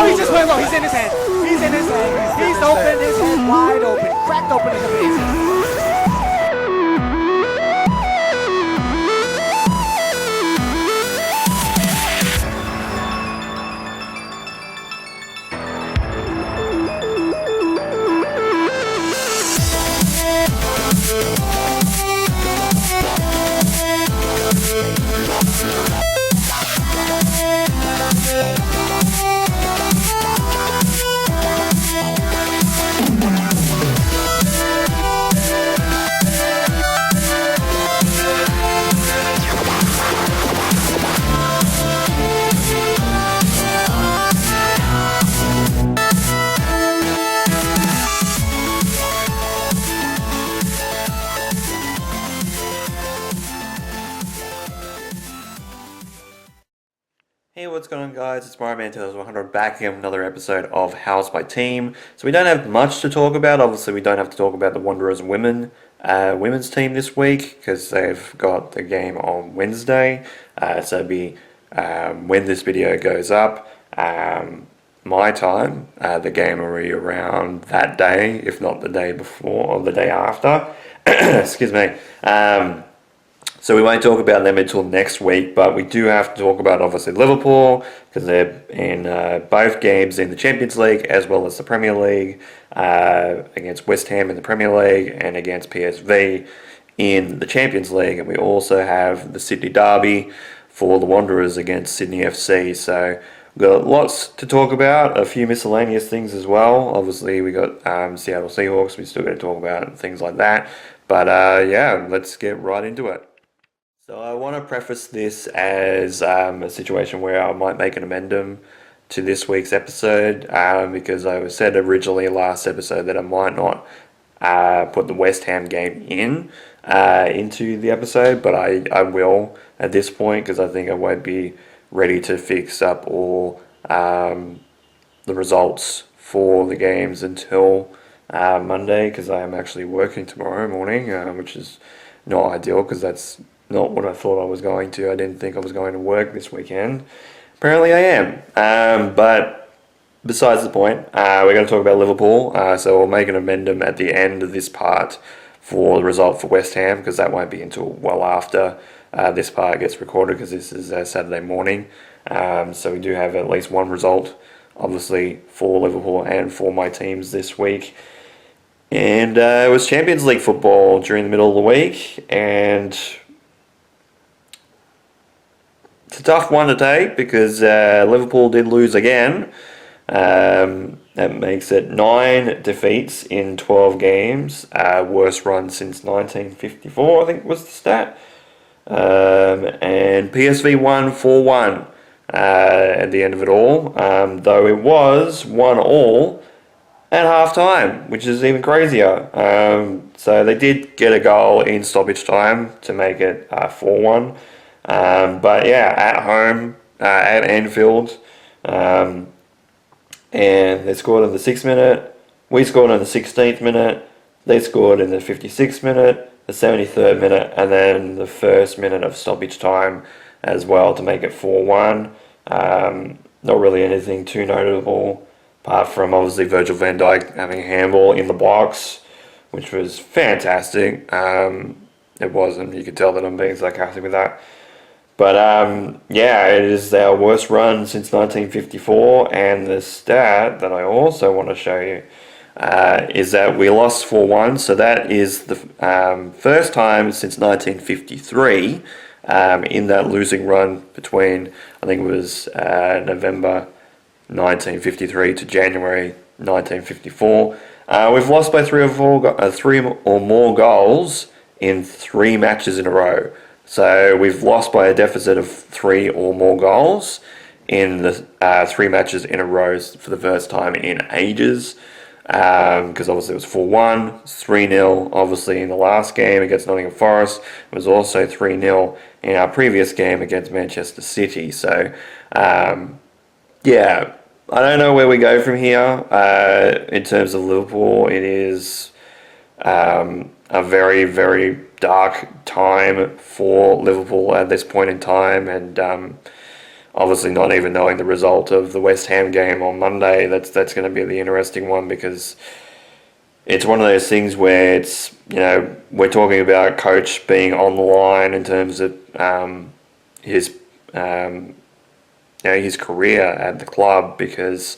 he just went low. He's in his head. He's in his head. He's open. His head wide open. Cracked open in the face. Hey, what's going on, guys? It's Mario Man 2100 back again with another episode of House by Team. So we don't have much to talk about. Obviously, we don't have to talk about the Wanderers women's team this week because they've got the game on Wednesday. So it'll be when this video goes up, my time. The game will be around that day, if not the day before or the day after. Excuse me. So we won't talk about them until next week, but we do have to talk about, obviously, Liverpool, because they're in both games in the Champions League as well as the Premier League, against West Ham in the Premier League and against PSV in the Champions League. And we also have the Sydney Derby for the Wanderers against Sydney FC. So we've got lots to talk about, a few miscellaneous things as well. Obviously, we got Seattle Seahawks, we still got to talk about things like that. But yeah, let's get right into it. So I want to preface this as a situation where I might make an amendment to this week's episode because I said originally last episode that I might not put the West Ham game into the episode, but I will at this point because I think I won't be ready to fix up all the results for the games until Monday because I am actually working tomorrow morning, which is not ideal because that's not what I thought I was going to. I didn't think I was going to work this weekend. Apparently I am. But besides the point, we're going to talk about Liverpool. So we'll make an amendment at the end of this part for the result for West Ham, because that won't be until well after this part gets recorded, because this is Saturday morning. So we do have at least one result, obviously, for Liverpool and for my teams this week. And it was Champions League football during the middle of the week, and it's a tough one to take because Liverpool did lose again. That makes it 9 defeats in 12 games. Worst run since 1954, I think was the stat. And PSV won 4-1 at the end of it all, though it was 1-1 at half-time, which is even crazier. So they did get a goal in stoppage time to make it 4-1. But yeah, at home, at Anfield, and they scored in the 6th minute, we scored in the 16th minute, they scored in the 56th minute, the 73rd minute, and then the 1st minute of stoppage time as well to make it 4-1. Not really anything too notable, apart from obviously Virgil van Dijk having a handball in the box, which was fantastic. It wasn't, you could tell that I'm being sarcastic with that. But yeah, it is our worst run since 1954, and the stat that I also want to show you is that we lost 4-1, so that is the first time since 1953 in that losing run between, I think it was November 1953 to January 1954. We've lost by three or more goals in 3 matches in a row. So we've lost by a deficit of 3 or more goals in the 3 matches in a row for the first time in ages. Because obviously it was 4-1, 3-0 obviously in the last game against Nottingham Forest. It was also 3-0 in our previous game against Manchester City. So yeah, I don't know where we go from here. In terms of Liverpool, it is a very, very dark time for Liverpool at this point in time, and obviously not even knowing the result of the West Ham game on Monday. That's going to be the interesting one, because it's one of those things where it's, we're talking about a coach being on the line in terms of his his career at the club, because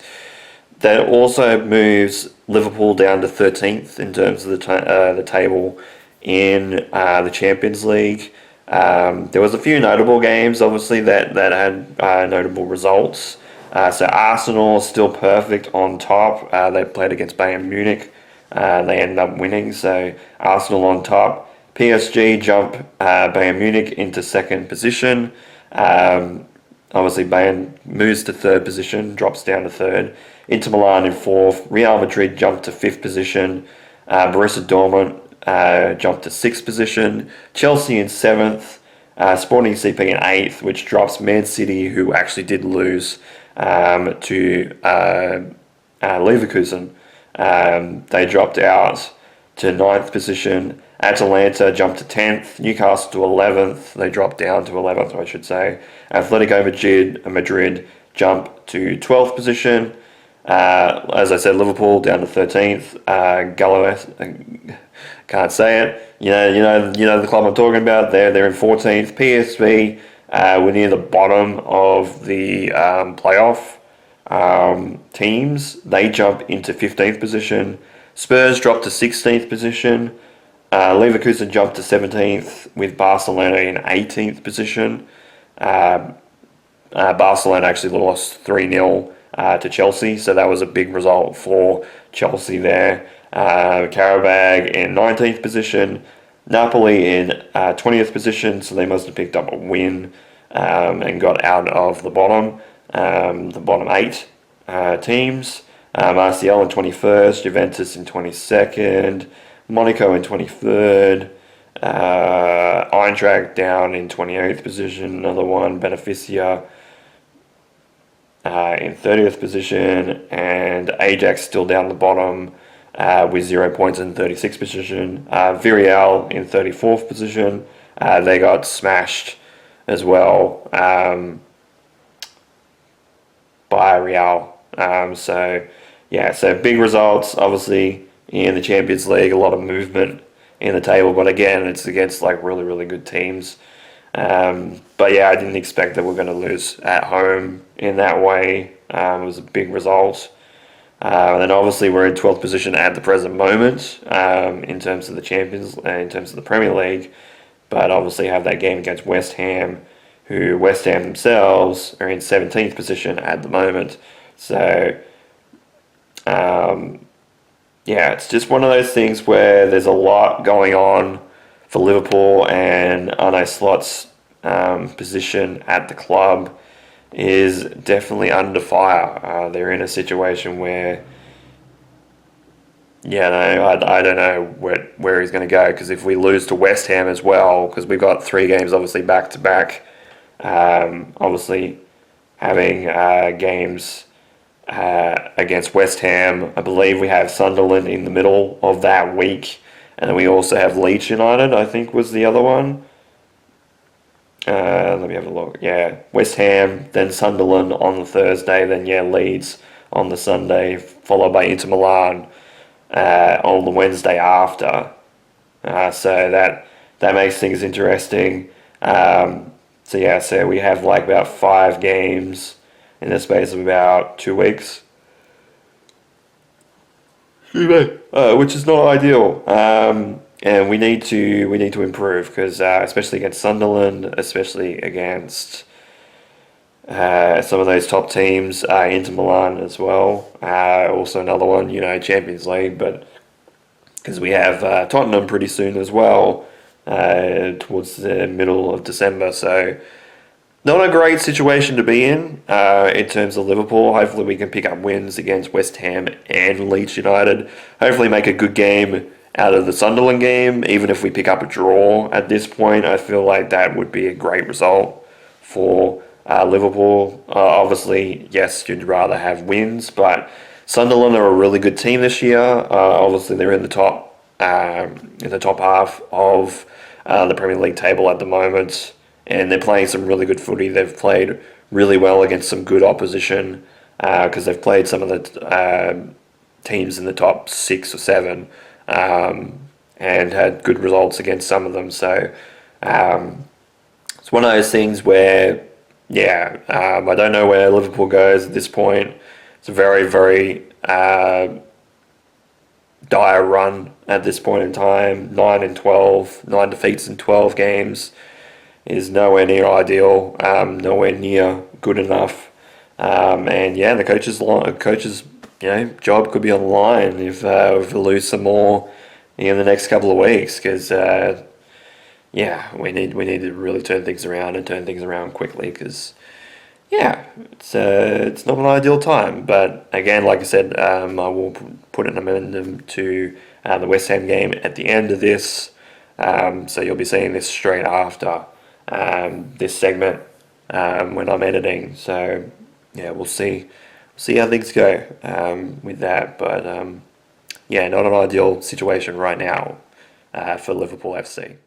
that also moves Liverpool down to 13th in terms of the table in the Champions League. There was a few notable games, obviously, that had notable results. So Arsenal still perfect on top. They played against Bayern Munich. They ended up winning, so Arsenal on top. PSG jump Bayern Munich into second position. Obviously, Bayern moves to third position, drops down to third. Inter Milan in fourth. Real Madrid jumped to fifth position. Borussia Dortmund jumped to sixth position. Chelsea in seventh. Sporting CP in eighth, which drops Man City, who actually did lose to Leverkusen. They dropped out to ninth position. Atalanta jumped to 10th, Newcastle to 11th, they dropped down to 11th, I should say. Atletico Madrid jumped to 12th position. As I said, Liverpool down to 13th. Galloway, can't say it. You know the club I'm talking about. They're in 14th. PSV were near the bottom of the playoff teams. They jump into 15th position. Spurs dropped to 16th position. Leverkusen jumped to 17th with Barcelona in 18th position. Barcelona actually lost 3-0 to Chelsea, so that was a big result for Chelsea there. Karabag in 19th position. Napoli in 20th position, so they must have picked up a win and got out of the bottom 8 teams. Marseille in 21st, Juventus in 22nd, Monaco in 23rd, Eintracht down in 28th position, another one, Beneficia in 30th position, and Ajax still down the bottom with 0 points in 36th position. Villarreal in 34th position, they got smashed as well by Real. So big results, obviously, in the Champions League, a lot of movement in the table, but again, it's against like really, really good teams. But yeah, I didn't expect that we're going to lose at home in that way. It was a big result. And then obviously we're in 12th position at the present moment in terms of the in terms of the Premier League, but obviously have that game against West Ham, who West Ham themselves are in 17th position at the moment. So it's just one of those things where there's a lot going on for Liverpool, and Arne Slot's position at the club is definitely under fire. They're in a situation where, I don't know where he's going to go, because if we lose to West Ham as well, because we've got 3 games obviously back to back, obviously having games against West Ham. I believe we have Sunderland in the middle of that week, and then we also have Leeds United, I think was the other one. Let me have a look. Yeah, West Ham, then Sunderland on the Thursday, then Leeds on the Sunday, followed by Inter Milan on the Wednesday after. So that makes things interesting. So we have like about 5 games in the space of about 2 weeks, which is not ideal. And we need to improve, because especially against Sunderland, especially against some of those top teams, Inter Milan as well. Also another one, Champions League, but because we have Tottenham pretty soon as well, towards the middle of December. So not a great situation to be in terms of Liverpool. Hopefully we can pick up wins against West Ham and Leeds United. Hopefully make a good game out of the Sunderland game. Even if we pick up a draw at this point, I feel like that would be a great result for Liverpool. Obviously, yes, you'd rather have wins, but Sunderland are a really good team this year. Obviously, they're in the top half of the Premier League table at the moment, and they're playing some really good footy. They've played really well against some good opposition because they've played some of the teams in the top 6 or 7 and had good results against some of them. So it's one of those things where, I don't know where Liverpool goes at this point. It's a very, very dire run at this point in time. 9 defeats in 12 games is nowhere near ideal, nowhere near good enough. The coach's job could be on the line if we lose some more in the next couple of weeks, because we need to really turn things around quickly, because it's not an ideal time. But again, like I said, I will put an addendum to the West Ham game at the end of this, so you'll be seeing this straight after this segment when I'm editing. So we'll see how things go with that. But not an ideal situation right now for Liverpool FC.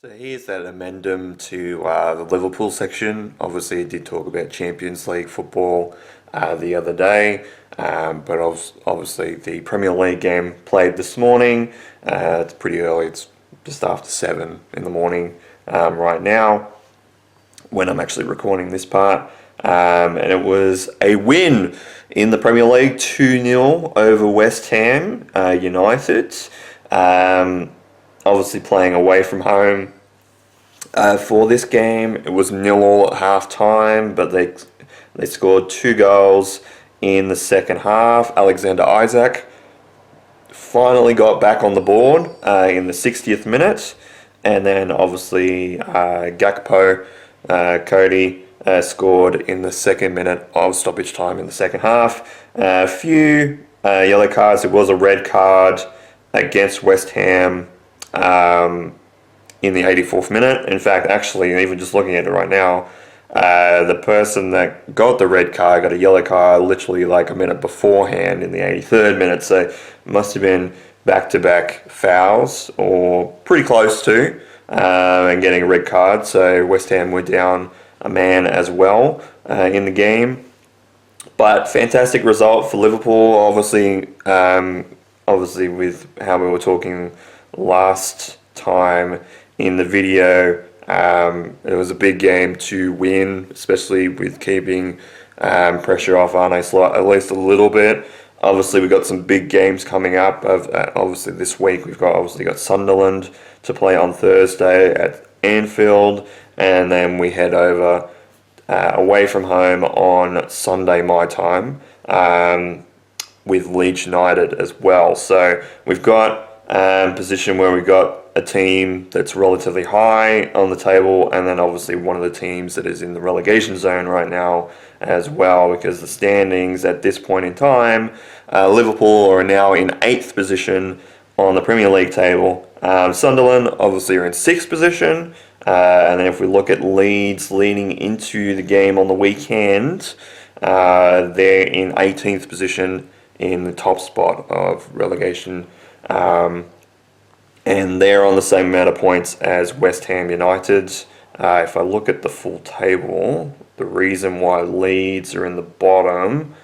So here's that addendum to the Liverpool section. Obviously, I did talk about Champions League football the other day, but obviously the Premier League game played this morning. It's pretty early. It's just after 7 in the morning right now when I'm actually recording this part. And it was a win in the Premier League, 2-0 over West Ham United. Obviously playing away from home for this game. It was 0-0 at half time, but they scored 2 goals in the second half. Alexander Isak finally got back on the board in the 60th minute, and then obviously Gakpo, Cody scored in the 2nd minute of stoppage time in the second half. A few yellow cards. There was a red card against West Ham in the 84th minute. In fact, actually, even just looking at it right now, the person that got the red card got a yellow card literally like a minute beforehand in the 83rd minute. So it must have been back-to-back fouls, or pretty close to, and getting a red card. So West Ham were down a man as well in the game. But fantastic result for Liverpool. Obviously with how we were talking last time in the video, it was a big game to win, especially with keeping pressure off Arne Slot at least a little bit. Obviously, we've got some big games coming up. Obviously, this week we've got Sunderland to play on Thursday at Anfield, and then we head over away from home on Sunday my time with Leeds United as well. So we've got a position where we've got a team that's relatively high on the table, and then obviously one of the teams that is in the relegation zone right now as well, because the standings at this point in time, Liverpool are now in 8th position on the Premier League table. Sunderland obviously are in 6th position, and then if we look at Leeds leading into the game on the weekend, they're in 18th position in the top spot of relegation, and they're on the same amount of points as West Ham United. If I look at the full table, the reason why Leeds are in the bottom,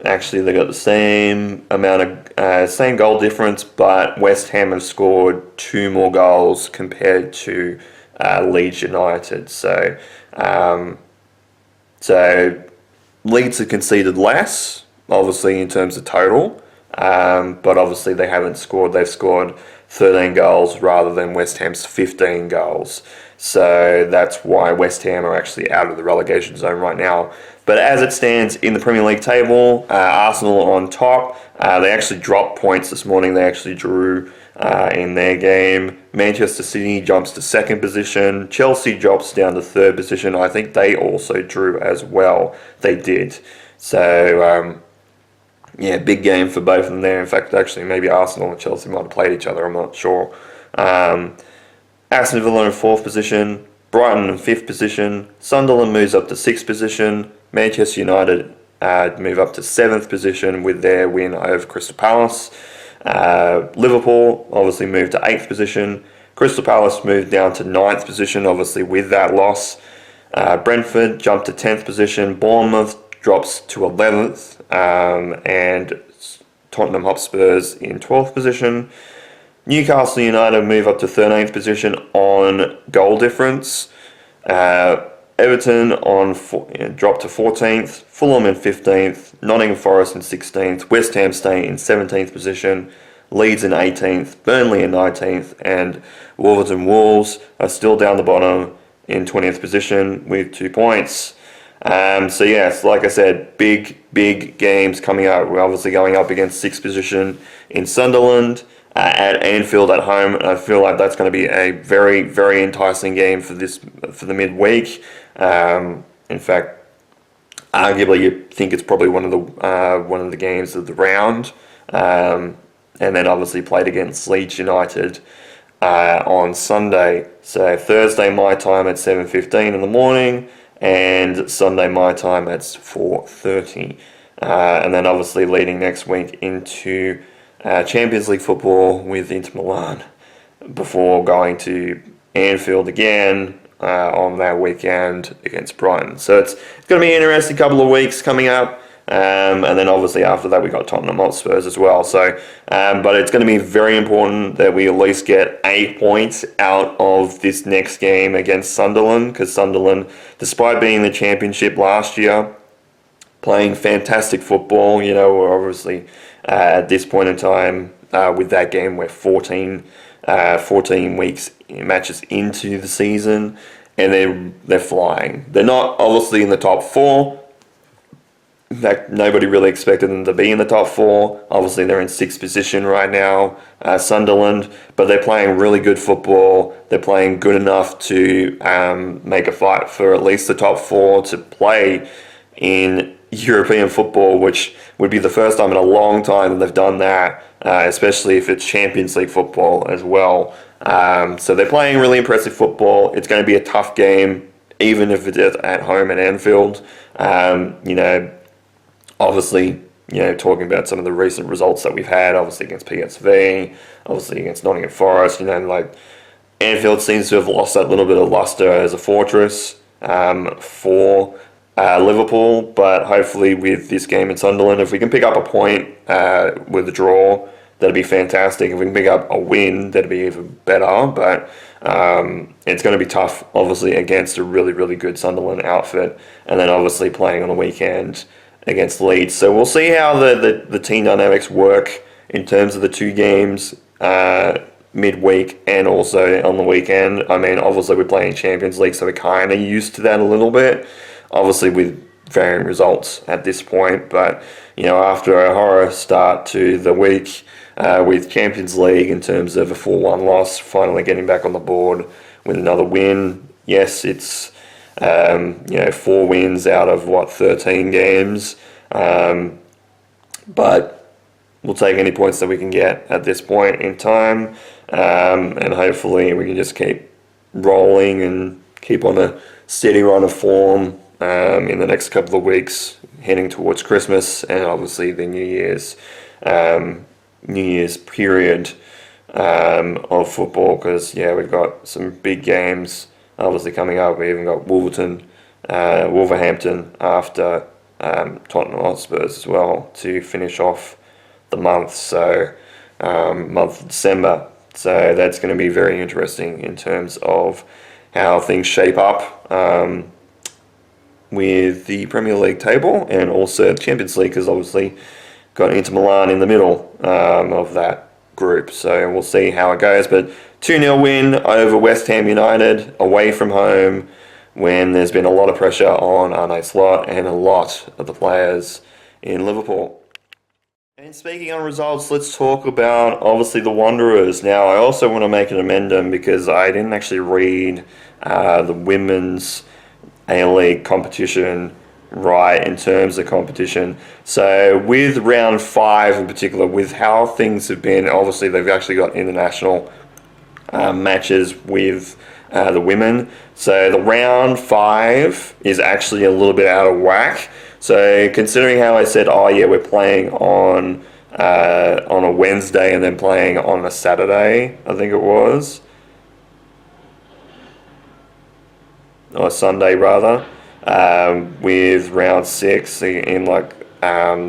actually they got the same amount of same goal difference, but West Ham have scored 2 more goals compared to Leeds United. So Leeds have conceded less, obviously in terms of total, but obviously they haven't scored. They've scored 13 goals rather than West Ham's 15 goals. So that's why West Ham are actually out of the relegation zone right now. But as it stands in the Premier League table, Arsenal on top. They actually dropped points this morning. They actually drew in their game. Manchester City jumps to 2nd position. Chelsea drops down to 3rd position. I think they also drew as well. They did. So big game for both of them there. In fact, actually, maybe Arsenal and Chelsea might have played each other. I'm not sure. Aston Villa in 4th position. Brighton in 5th position. Sunderland moves up to 6th position. Manchester United move up to 7th position with their win over Crystal Palace. Liverpool obviously moved to 8th position. Crystal Palace moved down to 9th position, obviously with that loss. Brentford jumped to 10th position. Bournemouth drops to 11th. And Tottenham Hotspurs in 12th position. Newcastle United move up to 13th position on goal difference. Everton dropped to 14th. Fulham in 15th. Nottingham Forest in 16th. West Ham stay in 17th position. Leeds in 18th. Burnley in 19th. And Wolverhampton Wolves are still down the bottom in 20th position with 2 points. So yes, like I said, big games coming up. We're obviously going up against 6th position in Sunderland at Anfield at home. And I feel like that's going to be a very enticing game for the midweek. In fact, arguably you think it's probably one of the games of the round. And then obviously played against Leeds United on Sunday. So Thursday my time at 7:15 in the morning, and Sunday my time at 4:30. And then obviously leading next week into Champions League football with Inter Milan before going to Anfield again on that weekend against Brighton. So it's going to be an interesting couple of weeks coming up. And then obviously after that we got Tottenham Hotspurs as well. So, but it's going to be very important that we at least get 8 points out of this next game against Sunderland, because Sunderland, despite being in the Championship last year, playing fantastic football, we're obviously at this point in time with that game we're 14 weeks matches into the season, and they're flying. They're not obviously in the top 4. In fact, nobody really expected them to be in the top 4. Obviously, they're in 6th position right now, Sunderland, but they're playing really good football. They're playing good enough to make a fight for at least the top 4 to play in European football, which would be the first time in a long time that they've done that, especially if it's Champions League football as well. So they're playing really impressive football. It's going to be a tough game, even if it's at home at Anfield. Obviously, talking about some of the recent results that we've had, obviously against PSV, obviously against Nottingham Forest, Anfield seems to have lost that little bit of luster as a fortress for Liverpool, but hopefully with this game in Sunderland, if we can pick up a point with a draw, that'd be fantastic. If we can pick up a win, that'd be even better, but it's going to be tough, obviously, against a really good Sunderland outfit, and then obviously playing on the weekend against Leeds. So we'll see how the team dynamics work in terms of the 2 games midweek and also on the weekend. I mean, obviously we're playing Champions League, so we're kind of used to that a little bit, obviously with varying results at this point. But, after a horror start to the week with Champions League in terms of a 4-1 loss, finally getting back on the board with another win. Yes, it's 4 wins out of 13 games, but we'll take any points that we can get at this point in time, and hopefully we can just keep rolling and keep on a steady run of form in the next couple of weeks, heading towards Christmas and obviously the New Year's period of football, because we've got some big games obviously coming up. We even got Wolverhampton after Tottenham Hotspurs as well to finish off the month, month of December. So that's going to be very interesting in terms of how things shape up with the Premier League table, and also the Champions League, because obviously got Inter Milan in the middle of that group. So we'll see how it goes. But 2-0 win over West Ham United away from home, when there's been a lot of pressure on Arne Slot and a lot of the players in Liverpool. And speaking on results, let's talk about obviously the Wanderers. Now, I also want to make an amendment because I didn't actually read the women's A-League competition right in terms of competition. So with round 5 in particular, with how things have been, obviously they've actually got international matches with the women. So the round 5 is actually a little bit out of whack. So considering how I said, we're playing on a Wednesday and then playing on a Saturday, I think it was. or Sunday rather, with round 6 in like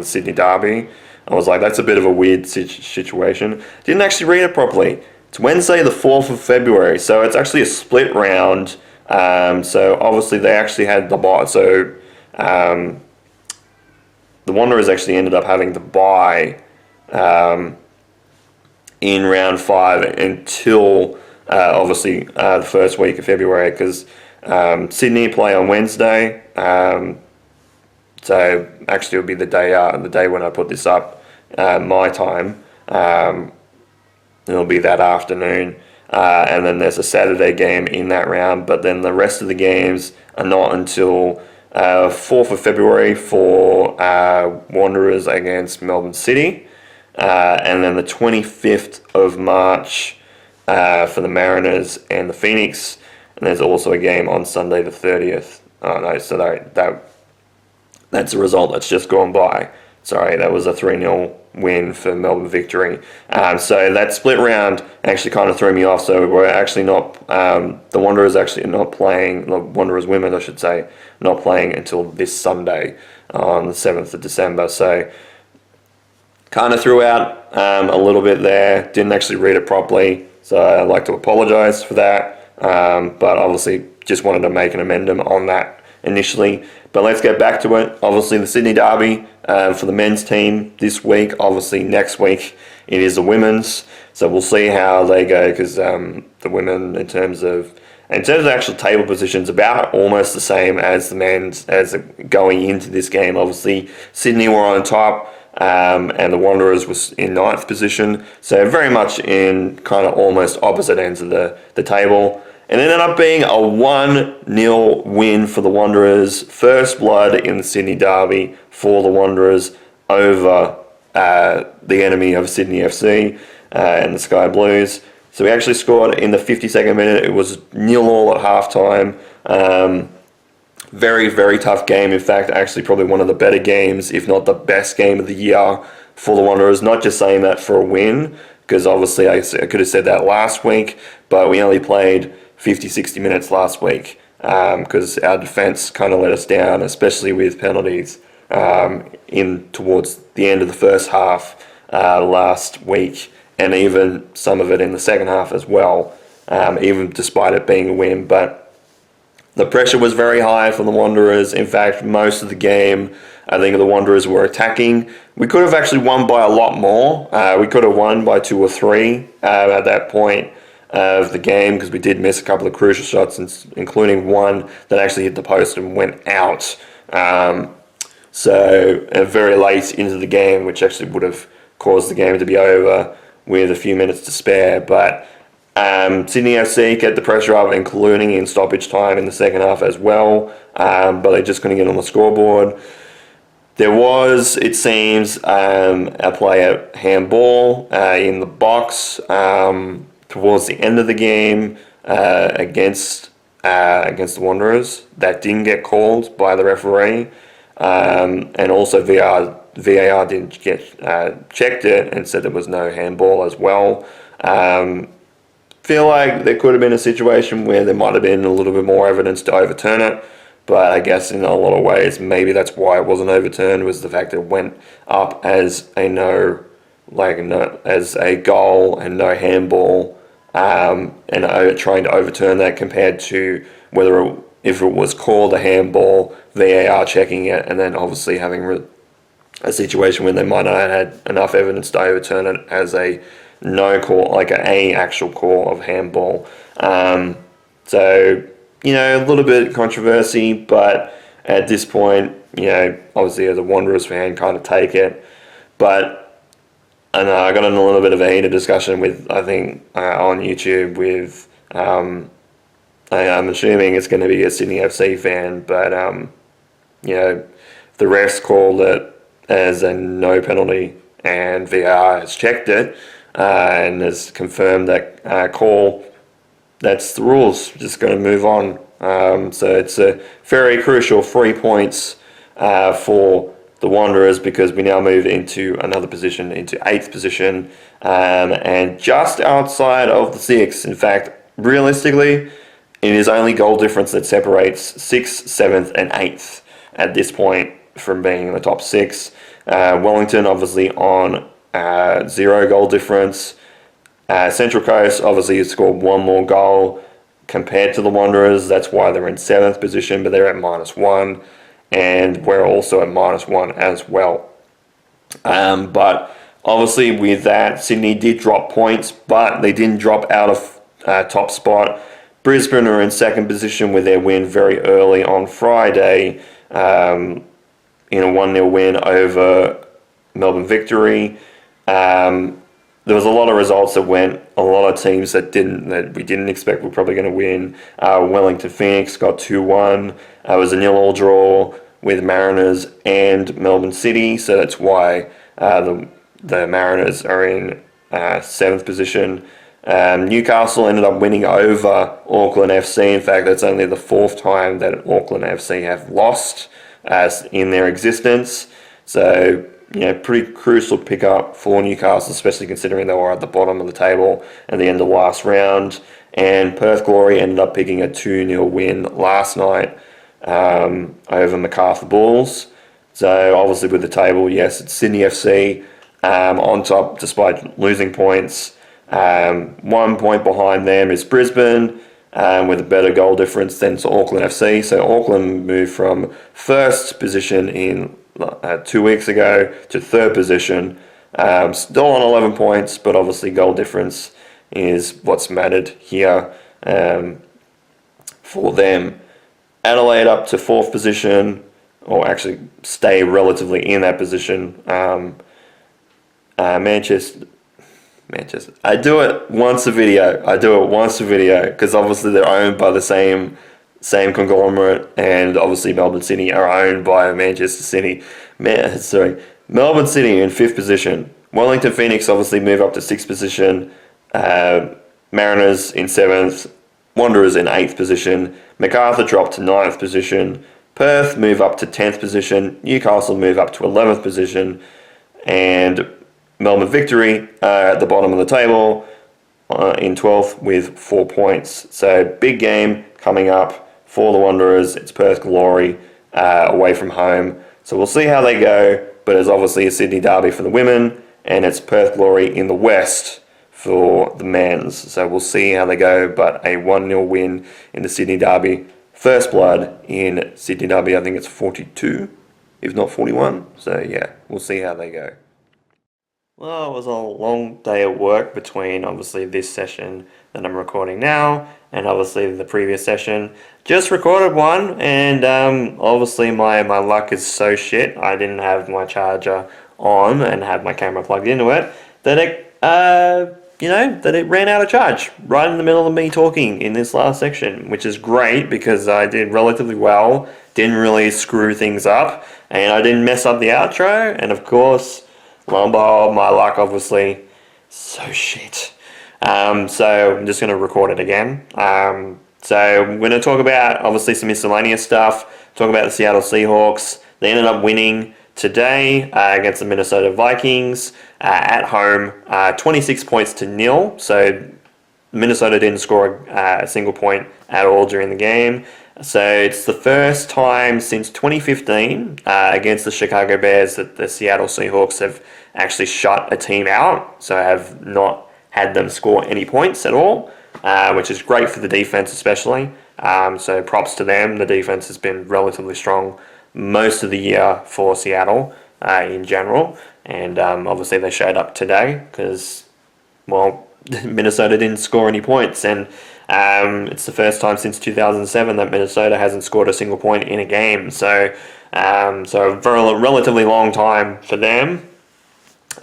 Sydney Derby. I was like, that's a bit of a weird situation. Didn't actually read it properly. It's Wednesday, the 4th of February, so it's actually a split round. So obviously they actually had the bye. So the Wanderers actually ended up having to bye in round 5 until obviously the first week of February, because Sydney play on Wednesday. So actually, it'll be the day when I put this up, my time. It'll be that afternoon, and then there's a Saturday game in that round. But then the rest of the games are not until 4th of February for Wanderers against Melbourne City, and then the 25th of March for the Mariners and the Phoenix. And there's also a game on Sunday the 30th. Oh no, so that's a result that's just gone by. Sorry, that was a 3-0 win for Melbourne Victory. So that split round actually kind of threw me off. So we're actually not, the Wanderers actually not playing, the Wanderers women, I should say, not playing until this Sunday on the 7th of December. So kind of threw out a little bit there. Didn't actually read it properly. So I'd like to apologise for that. But obviously just wanted to make an amendment on that initially. But let's get back to it. Obviously the Sydney Derby for the men's team this week. Obviously next week it is the women's. So we'll see how they go, because the women in terms of actual table positions about almost the same as the men's as going into this game. Obviously Sydney were on top. And the Wanderers was in 9th position, so very much in kind of almost opposite ends of the table. It ended up being a 1-0 win for the Wanderers, first blood in the Sydney Derby for the Wanderers over the enemy of Sydney FC and the Sky Blues. So we actually scored in the 52nd minute. It was 0-0 at halftime. Very, very tough game. In fact, actually probably one of the better games, if not the best game of the year for the Wanderers. Not just saying that for a win, because obviously I could have said that last week, but we only played 50, 60 minutes last week because our defence kind of let us down, especially with penalties in towards the end of the first half last week, and even some of it in the second half as well, even despite it being a win. But the pressure was very high from the Wanderers. In fact, most of the game, I think the Wanderers were attacking. We could have actually won by a lot more. We could have won by 2 or 3 at that point of the game, because we did miss a couple of crucial shots, including one that actually hit the post and went out. So very late into the game, which actually would have caused the game to be over with a few minutes to spare. But Sydney FC kept the pressure up, including in stoppage time in the second half as well, but they just couldn't get on the scoreboard. There was, it seems, a player handball in the box towards the end of the game against the Wanderers that didn't get called by the referee, and also VAR didn't get checked it and said there was no handball as well. Feel like there could have been a situation where there might have been a little bit more evidence to overturn it, but I guess in a lot of ways maybe that's why it wasn't overturned, was the fact that it went up as as a goal and no handball, and trying to overturn that compared to if it was called a handball, VAR checking it, and then obviously having a situation where they might not have had enough evidence to overturn it as a no call, like a actual call of handball. So, a little bit of controversy, but at this point, obviously as a Wanderers fan, kind of take it. But I know I got in a little bit of a heated discussion with, I think, on YouTube with, I'm assuming it's going to be a Sydney FC fan, but, the refs called it as a no penalty and VAR has checked it, and has confirmed that call. That's the rules. Just going to move on. So it's a very crucial 3 points for the Wanderers, because we now move into another position, into 8th position, and just outside of the 6th. In fact, realistically, it is only goal difference that separates 6th, 7th, and 8th at this point from being in the top 6. Wellington obviously on 0 goal difference. Central Coast obviously has scored 1 more goal compared to the Wanderers. That's why they're in 7th position, but they're at -1, and we're also at -1 as well. But obviously with that, Sydney did drop points, but they didn't drop out of top spot. Brisbane are in 2nd position with their win very early on Friday in a 1-0 win over Melbourne Victory. There was a lot of results that went, a lot of teams that we didn't expect were probably going to win. Wellington Phoenix got 2-1. It was a 0-0 draw with Mariners and Melbourne City, so that's why the Mariners are in 7th position. Newcastle ended up winning over Auckland FC. In fact, that's only the 4th time that Auckland FC have lost in their existence. So, pretty crucial pickup for Newcastle, especially considering they were at the bottom of the table at the end of the last round. And Perth Glory ended up picking a 2-0 win last night over Macarthur Bulls. So obviously with the table, yes, it's Sydney FC on top despite losing points. 1 point behind them is Brisbane with a better goal difference than to Auckland FC. So Auckland moved from 1st position in 2 weeks ago to 3rd position. Still on 11 points, but obviously goal difference is what's mattered here for them. Adelaide up to 4th position, or actually stay relatively in that position. Manchester. I do it once a video because obviously they're owned by the same conglomerate, and obviously Melbourne City are owned by Manchester City. Melbourne City in 5th position. Wellington Phoenix obviously move up to 6th position. Mariners in 7th. Wanderers in 8th position. Macarthur dropped to 9th position. Perth move up to 10th position. Newcastle move up to 11th position. And Melbourne Victory at the bottom of the table in 12th with 4 points. So big game coming up for the Wanderers. It's Perth Glory away from home. So we'll see how they go. But it's obviously a Sydney derby for the women, and it's Perth Glory in the West for the men's. So we'll see how they go. But a 1-0 win in the Sydney derby. First blood in Sydney derby. I think it's 42, if not 41. So yeah, we'll see how they go. Well, it was a long day at work between obviously this session that I'm recording now and obviously the previous session. Just recorded one, and obviously my luck is so shit. I didn't have my charger on and have my camera plugged into it that it ran out of charge right in the middle of me talking in this last section, which is great because I did relatively well, didn't really screw things up, and I didn't mess up the outro, and of course, lo and behold, my luck obviously so shit. So I'm just going to record it again. So I'm going to talk about obviously some miscellaneous stuff, talk about the Seattle Seahawks. They ended up winning today against the Minnesota Vikings at home, 26 points to 0. So Minnesota didn't score a single point at all during the game. So it's the first time since 2015 against the Chicago Bears that the Seattle Seahawks have actually shut a team out. So have not had them score any points at all, which is great for the defense especially. So props to them. The defense has been relatively strong most of the year for Seattle in general. And obviously they showed up today because, well, Minnesota didn't score any points. And it's the first time since 2007 that Minnesota hasn't scored a single point in a game. So for a relatively long time for them.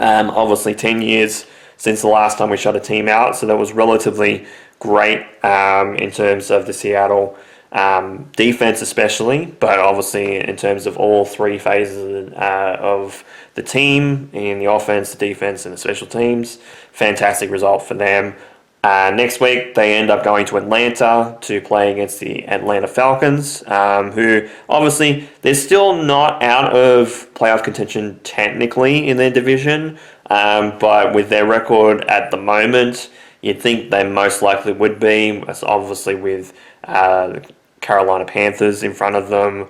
Obviously 10 years since the last time we shut a team out. So that was relatively great in terms of the Seattle defense especially, but obviously in terms of all three phases of the team, in the offense, the defense, and the special teams. Fantastic result for them. Next week, they end up going to Atlanta to play against the Atlanta Falcons, who obviously they're still not out of playoff contention technically in their division, but with their record at the moment, you'd think they most likely would be, obviously with the Carolina Panthers in front of them,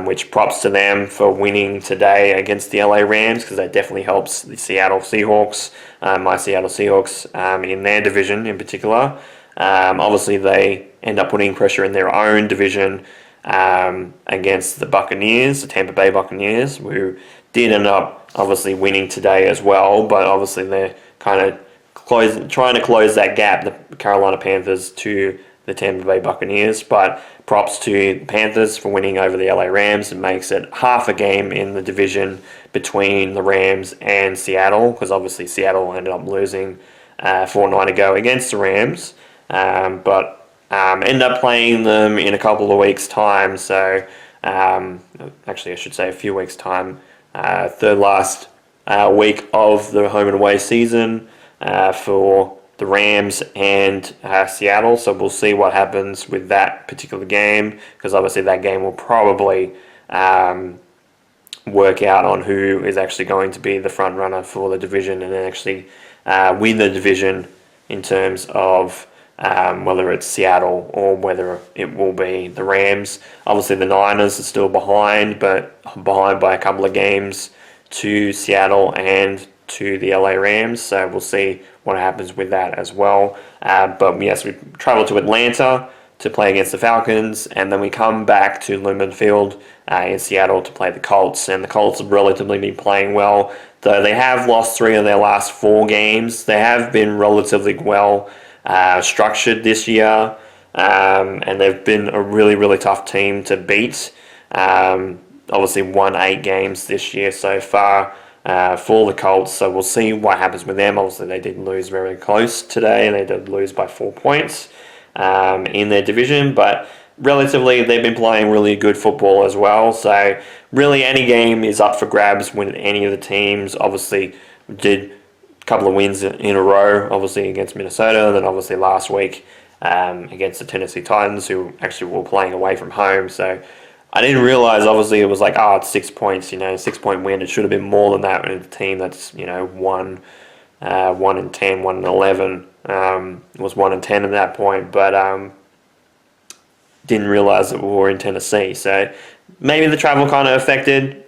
which props to them for winning today against the LA Rams, because that definitely helps the Seattle Seahawks, my Seattle Seahawks, in their division in particular. Obviously, they end up putting pressure in their own division against the Buccaneers, the Tampa Bay Buccaneers, who did end up obviously winning today as well, but obviously they're kind of trying to close that gap, the Carolina Panthers to the Tampa Bay Buccaneers. But props to the Panthers for winning over the LA Rams. It makes it half a game in the division between the Rams and Seattle, because obviously Seattle ended up losing a fortnight ago against the Rams, but end up playing them in a couple of weeks' time. So actually I should say a few weeks' time, third last week of the home and away season for the Rams and Seattle. So we'll see what happens with that particular game, because obviously that game will probably work out on who is actually going to be the front runner for the division and then actually win the division in terms of whether it's Seattle or whether it will be the Rams. Obviously the Niners are still behind, but behind by a couple of games to Seattle and to the LA Rams, so we'll see what happens with that as well. But yes, we travel to Atlanta to play against the Falcons, and then we come back to Lumen Field in Seattle to play the Colts, and the Colts have relatively been playing well. Though they have lost 3 of their last 4 games, they have been relatively well structured this year, and they've been a really, really tough team to beat. Obviously won 8 games this year so far for the Colts, so we'll see what happens with them. Obviously they did lose very close today, and they did lose by 4 points in their division, but relatively they've been playing really good football as well. So really any game is up for grabs when any of the teams. Obviously did a couple of wins in a row, obviously against Minnesota, and then obviously last week against the Tennessee Titans, who actually were playing away from home. So I didn't realize, obviously, it was like, it's 6 points, 6-point win. It should have been more than that in a team that's, 1 and 10, 1 and 11. It was 1 and 10 at that point, but didn't realize that we were in Tennessee. So maybe the travel kind of affected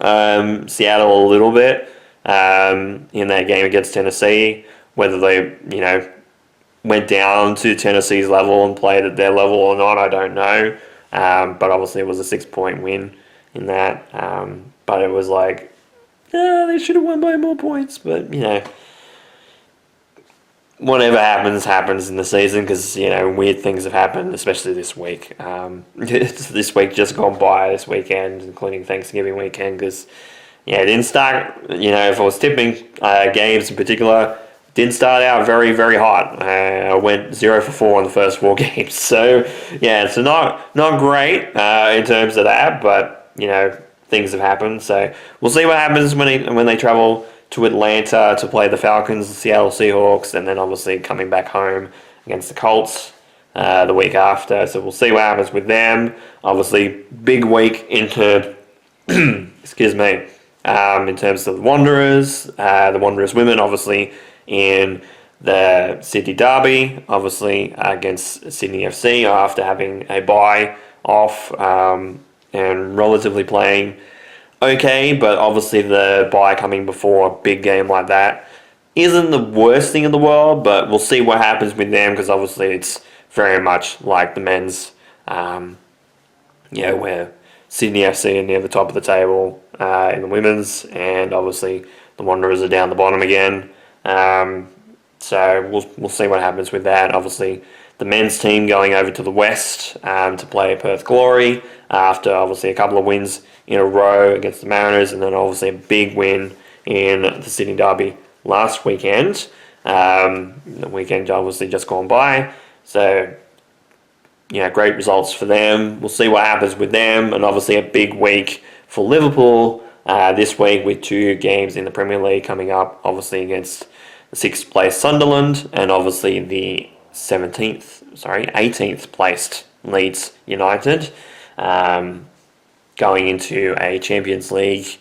Seattle a little bit in that game against Tennessee. Whether they, went down to Tennessee's level and played at their level or not, I don't know. But obviously it was a 6-point win in that. But it was like, they should have won by more points. But, whatever happens in the season, because, weird things have happened, especially this week. This week just gone by, this weekend, including Thanksgiving weekend, because, it didn't start, if I was tipping games in particular, didn't start out very, very hot. I went 0 for 4 in the first 4 games. So, so not great in terms of that, but, things have happened. So we'll see what happens when they travel to Atlanta to play the Falcons, the Seattle Seahawks, and then obviously coming back home against the Colts the week after. So we'll see what happens with them. Obviously, big week into, excuse me, in terms of the Wanderers women, obviously, in the Sydney Derby, obviously against Sydney FC after having a bye off and relatively playing okay, but obviously the bye coming before a big game like that isn't the worst thing in the world, but we'll see what happens with them, because obviously it's very much like the men's, where Sydney FC are near the top of the table in the women's, and obviously the Wanderers are down the bottom again. So we'll see what happens with that. Obviously, the men's team going over to the West to play Perth Glory after obviously a couple of wins in a row against the Mariners, and then obviously a big win in the Sydney Derby last weekend. The weekend obviously just gone by. So, great results for them. We'll see what happens with them, and obviously a big week for Liverpool this week with 2 games in the Premier League coming up, obviously against the 6th place Sunderland, and obviously the 18th placed Leeds United, going into a Champions League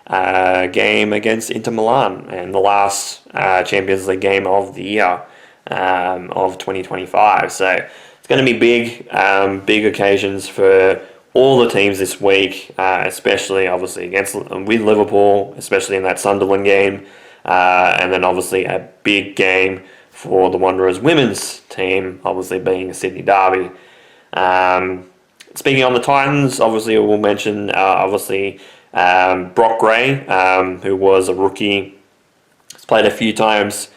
game against Inter Milan, and the last Champions League game of the year. of 2025. So it's going to be big occasions for all the teams this week, especially obviously with Liverpool, especially in that Sunderland game, and then obviously a big game for the Wanderers women's team, obviously being a Sydney derby. Speaking on the Titans, obviously we'll mention Brock Gray, who was a rookie, has played a few times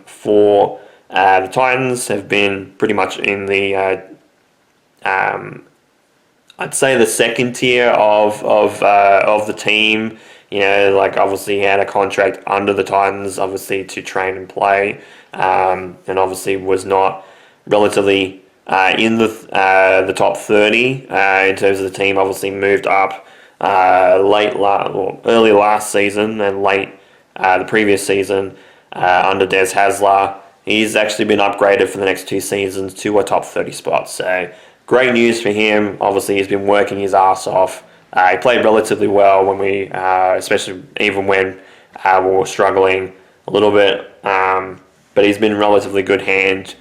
for the Titans, have been pretty much in the I'd say the second tier of the team. Like obviously he had a contract under the Titans, obviously to train and play, and obviously was not relatively in the top 30 in terms of the team. Obviously moved up early last season and late the previous season under Des Hasler. He's actually been upgraded for the next 2 seasons to a top 30 spot. So great news for him. Obviously, he's been working his ass off. He played relatively well when especially even when we were struggling a little bit. But he's been relatively good hand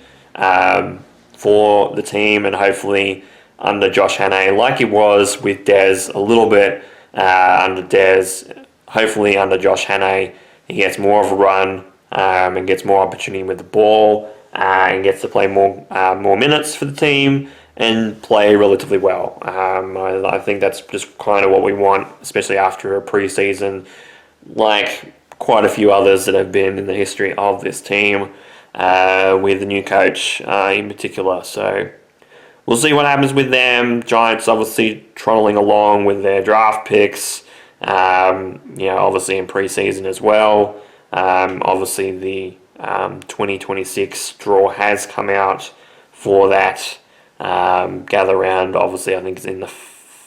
for the team, and hopefully under Josh Hannay, like he was with Des a little bit under Des, hopefully under Josh Hannay, he gets more of a run and gets more opportunity with the ball and gets to play more minutes for the team and play relatively well. I think that's just kind of what we want, especially after a preseason, like quite a few others that have been in the history of this team, with the new coach in particular. So we'll see what happens with them. Giants obviously trolling along with their draft picks, obviously in preseason as well. Obviously the 2026 draw has come out for that gather round. Obviously, I think it's in the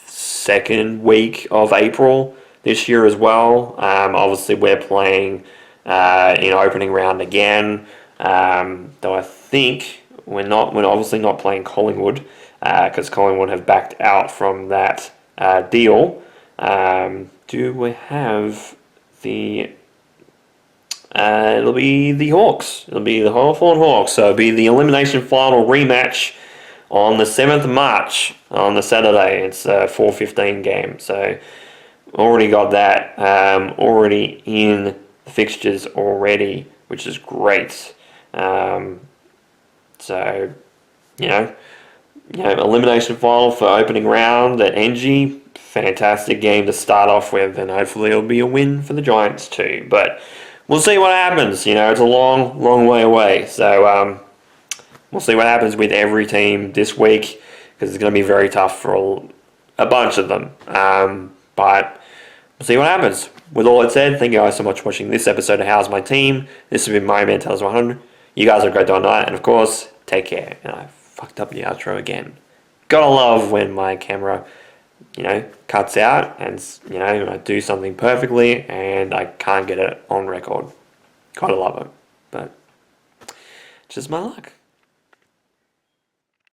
second week of April this year as well. Obviously, we're playing in opening round again, though I think we're obviously not playing Collingwood because Collingwood have backed out from that deal. Do we have the? It'll be the Hawks. It'll be the Hawthorn Hawks. So it'll be the elimination final rematch on the 7th of March on the Saturday. It's a 4:15 game. So already got that already in the fixtures already, which is great. Elimination final for opening round at NG. Fantastic game to start off with, and hopefully it'll be a win for the Giants too. But we'll see what happens. It's a long way away. So we'll see what happens with every team this week, because it's going to be very tough for a bunch of them. But we'll see what happens. With all that said, thank you guys so much for watching this episode of How's My Team. This has been my Man Tells 100. You guys have a great day night, and of course, take care. And I fucked up the outro again. Gotta love when my camera, cuts out and, I do something perfectly and I can't get it on record. Gotta love it. But just my luck.